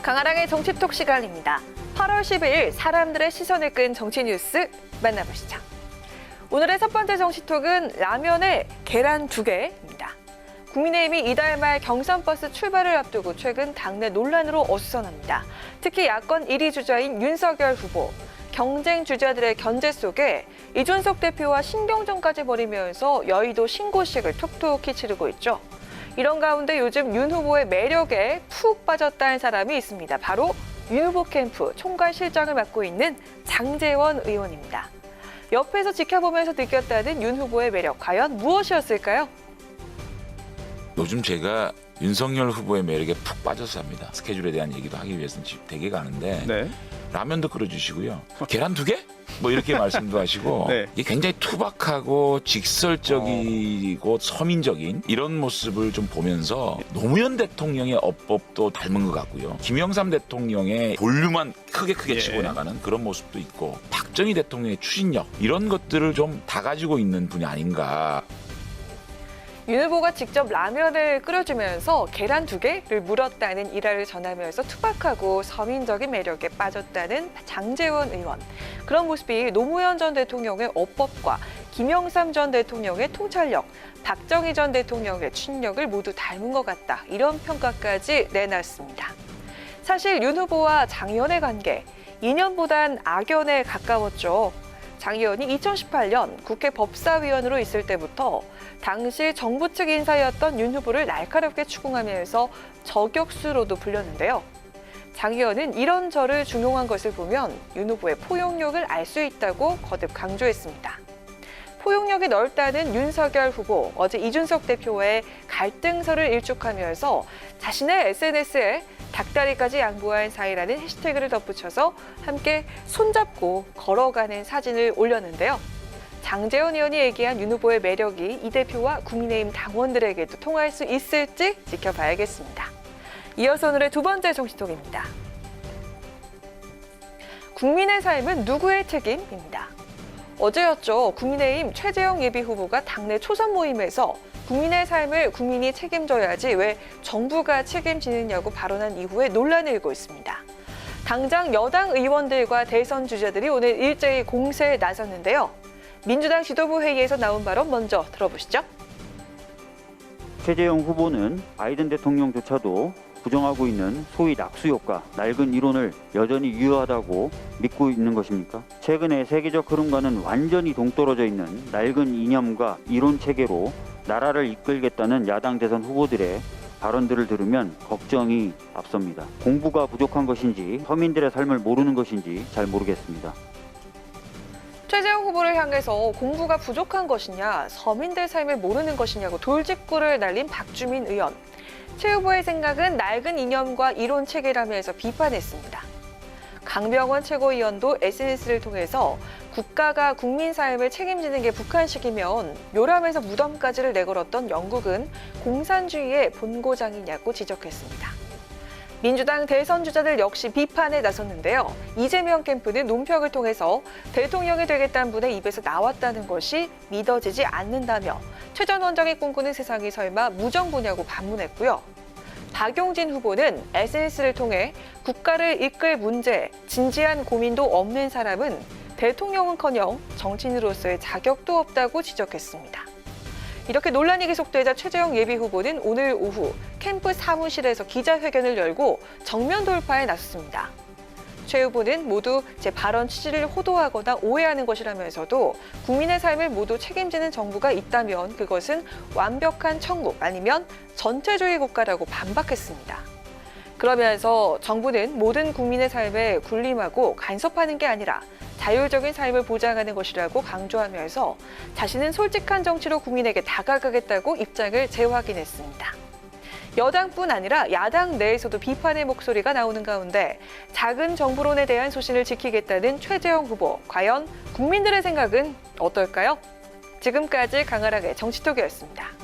강아랑의 정치톡 시간입니다. 8월 12일 사람들의 시선을 끈 정치 뉴스 만나보시죠. 오늘의 첫 번째 정치톡은 라면에 계란 2개입니다. 국민의힘이 이달 말 경선버스 출발을 앞두고 최근 당내 논란으로 어수선합니다. 특히 야권 1위 주자인 윤석열 후보, 경쟁 주자들의 견제 속에 이준석 대표와 신경전까지 벌이면서 여의도 신고식을 톡톡히 치르고 있죠. 이런 가운데 요즘 윤 후보의 매력에 푹 빠졌다는 사람이 있습니다. 바로 윤 후보 캠프 총괄실장을 맡고 있는 장제원 의원입니다. 옆에서 지켜보면서 느꼈다는 윤 후보의 매력, 과연 무엇이었을까요? 요즘 제가 윤석열 후보의 매력에 푹 빠져서 합니다. 스케줄에 대한 얘기도 하기 위해서는 집 되게 가는데 네. 라면도 끓여주시고요. 계란 2개? 뭐 이렇게 말씀도 하시고 네. 이게 굉장히 투박하고 직설적이고 서민적인 이런 모습을 좀 보면서 노무현 대통령의 어법도 닮은 것 같고요. 김영삼 대통령의 볼륨만 크게 치고 나가는 그런 모습도 있고 박정희 대통령의 추진력 이런 것들을 좀 다 가지고 있는 분이 아닌가. 윤 후보가 직접 라면을 끓여주면서 계란 2개를 물었다는 일화를 전하면서 투박하고 서민적인 매력에 빠졌다는 장제원 의원. 그런 모습이 노무현 전 대통령의 어법과 김영삼 전 대통령의 통찰력, 박정희 전 대통령의 추진력을 모두 닮은 것 같다. 이런 평가까지 내놨습니다. 사실 윤 후보와 장 의원의 관계, 인연보단 악연에 가까웠죠. 장 의원이 2018년 국회 법사위원으로 있을 때부터 당시 정부 측 인사였던 윤 후보를 날카롭게 추궁하면서 저격수로도 불렸는데요. 장 의원은 이런 저를 중용한 것을 보면 윤 후보의 포용력을 알 수 있다고 거듭 강조했습니다. 포용력이 넓다는 윤석열 후보, 어제 이준석 대표의 갈등설을 일축하면서 자신의 SNS에 닭다리까지 양보한 사이라는 해시태그를 덧붙여서 함께 손잡고 걸어가는 사진을 올렸는데요. 장제원 의원이 얘기한 윤 후보의 매력이 이 대표와 국민의힘 당원들에게도 통할 수 있을지 지켜봐야겠습니다. 이어서 오늘의 두 번째 정치톡입니다. 국민의 삶은 누구의 책임입니다. 어제였죠. 국민의힘 최재형 예비후보가 당내 초선 모임에서 국민의 삶을 국민이 책임져야지 왜 정부가 책임지느냐고 발언한 이후에 논란이 일고 있습니다. 당장 여당 의원들과 대선 주자들이 오늘 일제히 공세에 나섰는데요. 민주당 지도부 회의에서 나온 발언 먼저 들어보시죠. 최재형 후보는 바이든 대통령조차도 부정하고 있는 소위 낙수효과, 낡은 이론을 여전히 유효하다고 믿고 있는 것입니까? 최근에 세계적 흐름과는 완전히 동떨어져 있는 낡은 이념과 이론 체계로 나라를 이끌겠다는 야당 대선 후보들의 발언들을 들으면 걱정이 앞섭니다. 공부가 부족한 것인지 서민들의 삶을 모르는 것인지 잘 모르겠습니다. 최재형 후보를 향해서 공부가 부족한 것이냐, 서민들 삶을 모르는 것이냐고 돌직구를 날린 박주민 의원. 최 후보의 생각은 낡은 이념과 이론 체계라면서 비판했습니다. 강병원 최고위원도 SNS를 통해서 국가가 국민 삶을 책임지는 게 북한식이면 요람에서 무덤까지를 내걸었던 영국은 공산주의의 본고장이냐고 지적했습니다. 민주당 대선 주자들 역시 비판에 나섰는데요. 이재명 캠프는 논평을 통해서 대통령이 되겠다는 분의 입에서 나왔다는 것이 믿어지지 않는다며 최 전 원장이 꿈꾸는 세상이 설마 무정부냐고 반문했고요. 박용진 후보는 SNS를 통해 국가를 이끌 문제, 진지한 고민도 없는 사람은 대통령은커녕 정치인으로서의 자격도 없다고 지적했습니다. 이렇게 논란이 계속되자 최재형 예비후보는 오늘 오후 캠프 사무실에서 기자회견을 열고 정면 돌파에 나섰습니다. 최 후보는 모두 제 발언 취지를 호도하거나 오해하는 것이라면서도 국민의 삶을 모두 책임지는 정부가 있다면 그것은 완벽한 천국 아니면 전체주의 국가라고 반박했습니다. 그러면서 정부는 모든 국민의 삶에 군림하고 간섭하는 게 아니라 자율적인 삶을 보장하는 것이라고 강조하면서 자신은 솔직한 정치로 국민에게 다가가겠다고 입장을 재확인했습니다. 여당뿐 아니라 야당 내에서도 비판의 목소리가 나오는 가운데 작은 정부론에 대한 소신을 지키겠다는 최재형 후보, 과연 국민들의 생각은 어떨까요? 지금까지 강아랑의 정치톡이었습니다.